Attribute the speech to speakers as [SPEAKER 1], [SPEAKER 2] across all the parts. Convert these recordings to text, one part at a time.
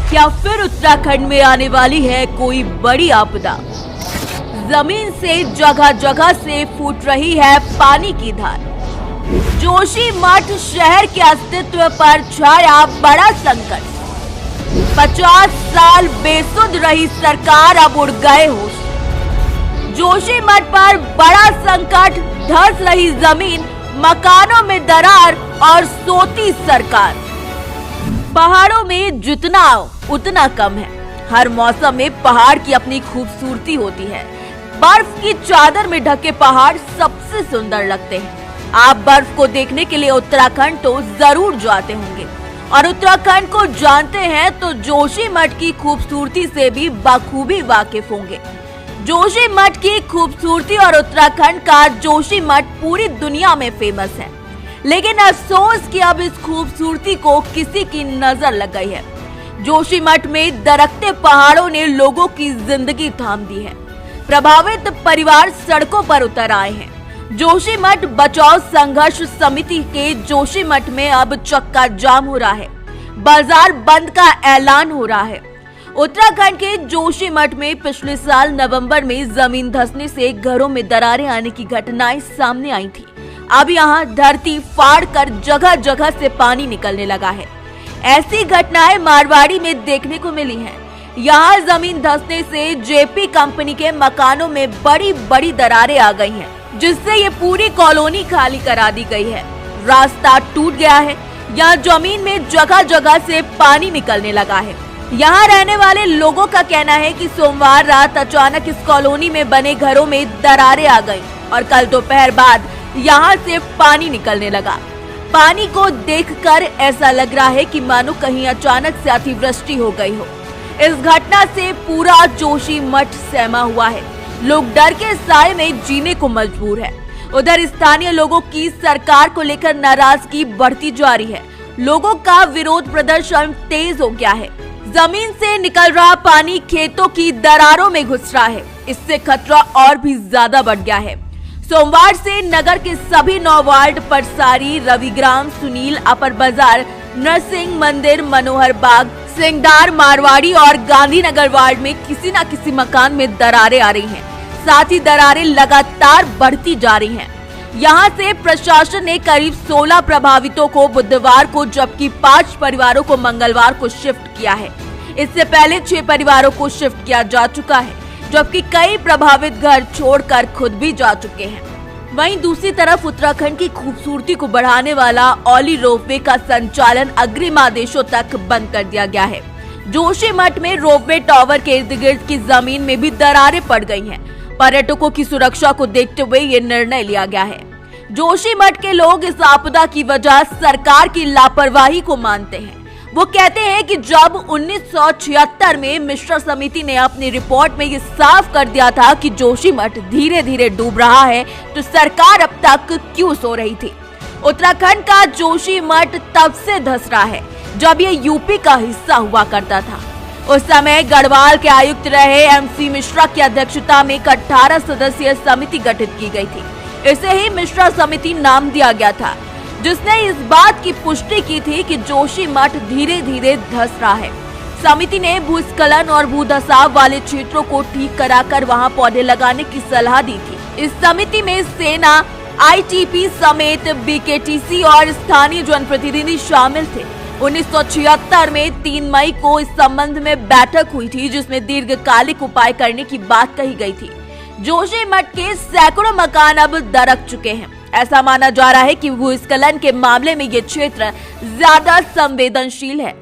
[SPEAKER 1] क्या फिर उत्तराखंड में आने वाली है कोई बड़ी आपदा? जमीन से जगह जगह से फूट रही है पानी की धार। जोशीमठ शहर के अस्तित्व पर छाया बड़ा संकट। 50 साल बेसुध रही सरकार अब उड़ गए होश। जोशीमठ पर बड़ा संकट, धंस रही जमीन, मकानों में दरार और सोती सरकार। पहाड़ों में जितना उतना कम है। हर मौसम में पहाड़ की अपनी खूबसूरती होती है। बर्फ की चादर में ढके पहाड़ सबसे सुंदर लगते हैं। आप बर्फ को देखने के लिए उत्तराखंड तो जरूर जाते होंगे और उत्तराखंड को जानते हैं तो जोशीमठ की खूबसूरती से भी बखूबी वाकिफ होंगे। जोशीमठ की खूबसूरती और उत्तराखंड का जोशीमठ पूरी दुनिया में फेमस है, लेकिन अफसोस कि अब इस खूबसूरती को किसी की नजर लग गई है। जोशीमठ में दरकते पहाड़ों ने लोगों की जिंदगी थाम दी है। प्रभावित परिवार सड़कों पर उतर आए हैं। जोशीमठ बचाव संघर्ष समिति के जोशीमठ में अब चक्का जाम हो रहा है। बाजार बंद का ऐलान हो रहा है। उत्तराखंड के जोशीमठ में पिछले साल नवंबर में जमीन धंसने से घरों में दरारें आने की घटनाएं सामने आई थी। अब यहाँ धरती फाड़ कर जगह जगह से पानी निकलने लगा है। ऐसी घटनाएं मारवाड़ी में देखने को मिली हैं। यहाँ जमीन धंसने से जेपी कंपनी के मकानों में बड़ी बड़ी दरारें आ गई हैं, जिससे ये पूरी कॉलोनी खाली करा दी गई है। रास्ता टूट गया है। यहाँ जमीन में जगह जगह से पानी निकलने लगा है। यहाँ रहने वाले लोगों का कहना है कि सोमवार रात अचानक इस कॉलोनी में बने घरों में दरारें आ गईं और कल दोपहर बाद यहाँ से पानी निकलने लगा। पानी को देखकर ऐसा लग रहा है कि मानो कहीं अचानक से अतिवृष्टि हो गई हो। इस घटना से पूरा जोशीमठ सहमा हुआ है। लोग डर के साए में जीने को मजबूर है। उधर स्थानीय लोगों की सरकार को लेकर नाराजगी बढ़ती जा रही है। लोगों का विरोध प्रदर्शन तेज हो गया है। जमीन से निकल रहा पानी खेतों की दरारों में घुस रहा है। इससे खतरा और भी ज्यादा बढ़ गया है। सोमवार से नगर के सभी 9 वार्ड परसारी, रविग्राम, सुनील, अपर बाजार, नरसिंह मंदिर, मनोहर बाग, सिंगदार, मारवाड़ी और गांधीनगर वार्ड में किसी न किसी मकान में दरारें आ रही हैं। साथ ही दरारें लगातार बढ़ती जा रही हैं। यहाँ से प्रशासन ने करीब 16 प्रभावितों को बुधवार को जबकि 5 परिवारों को मंगलवार को शिफ्ट किया है। इससे पहले 6 परिवारों को शिफ्ट किया जा चुका है, जबकि कई प्रभावित घर छोड़कर खुद भी जा चुके हैं। वहीं दूसरी तरफ उत्तराखंड की खूबसूरती को बढ़ाने वाला औली रोपवे का संचालन अग्रिम आदेशों तक बंद कर दिया गया है। जोशीमठ में रोपवे टावर के इर्द गिर्द की जमीन में भी दरारें पड़ गई हैं। पर्यटकों की सुरक्षा को देखते हुए ये निर्णय लिया गया है। जोशीमठ के लोग इस आपदा की वजह सरकार की लापरवाही को मानते हैं। वो कहते हैं कि जब 1976 में मिश्रा समिति ने अपनी रिपोर्ट में ये साफ कर दिया था कि जोशीमठ धीरे धीरे डूब रहा है, तो सरकार अब तक क्यों सो रही थी? उत्तराखंड का जोशीमठ तब से धंस रहा है जब ये यूपी का हिस्सा हुआ करता था। उस समय गढ़वाल के आयुक्त रहे MC मिश्रा की अध्यक्षता में 18 सदस्यीय समिति गठित की गई थी। इसे ही मिश्रा समिति नाम दिया गया था, जिसने इस बात की पुष्टि की थी कि जोशीमठ धीरे धीरे धंस रहा है। समिति ने भूस्खलन और भूधसाव वाले क्षेत्रों को ठीक कराकर वहां पौधे लगाने की सलाह दी थी। इस समिति में सेना, ITP समेत BKTC और स्थानीय जनप्रतिनिधि शामिल थे। 1976 में 3 मई को इस संबंध में बैठक हुई थी, जिसमें दीर्घकालिक उपाय करने की बात कही गई थी। जोशीमठ के सैकड़ों मकान अब दरक चुके हैं। ऐसा माना जा रहा है कि भूस्खलन के मामले में ये क्षेत्र ज्यादा संवेदनशील है।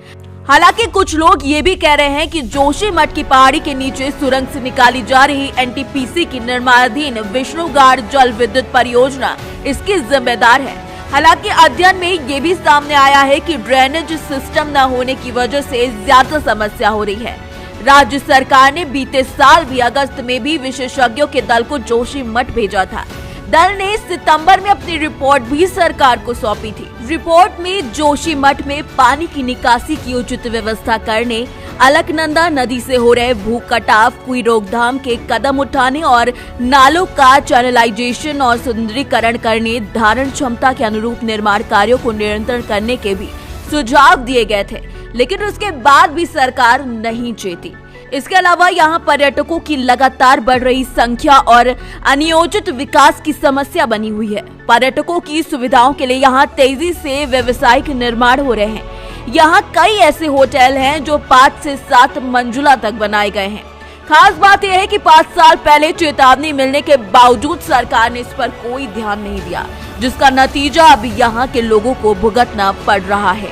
[SPEAKER 1] हालांकि कुछ लोग ये भी कह रहे हैं कि जोशीमठ की पहाड़ी के नीचे सुरंग से निकाली जा रही NTPC की निर्माणाधीन विष्णुगाड़ जल विद्युत परियोजना इसकी जिम्मेदार है। हालांकि अध्ययन में ये भी सामने आया है कि ड्रेनेज सिस्टम न होने की वजह से ज्यादा समस्या हो रही है। राज्य सरकार ने बीते साल भी अगस्त में भी विशेषज्ञों के दल को जोशीमठ भेजा था। दल ने सितंबर में अपनी रिपोर्ट भी सरकार को सौंपी थी। रिपोर्ट में जोशीमठ में पानी की निकासी की उचित व्यवस्था करने, अलकनंदा नदी से हो रहे भू कटाव, कोई रोकथाम के कदम उठाने और नालों का चैनलाइजेशन और सुंदरीकरण करने, धारण क्षमता के अनुरूप निर्माण कार्यों को नियंत्रण करने के भी सुझाव दिए गए थे। लेकिन उसके बाद भी सरकार नहीं चेती। इसके अलावा यहाँ पर्यटकों की लगातार बढ़ रही संख्या और अनियोजित विकास की समस्या बनी हुई है। पर्यटकों की सुविधाओं के लिए यहाँ तेजी से व्यावसायिक निर्माण हो रहे हैं। यहाँ कई ऐसे होटल हैं जो 5 से 7 मंजिला तक बनाए गए हैं। खास बात यह है कि 5 साल पहले चेतावनी मिलने के बावजूद सरकार ने इस पर कोई ध्यान नहीं दिया, जिसका नतीजा अब यहाँ के लोगों को भुगतना पड़ रहा है।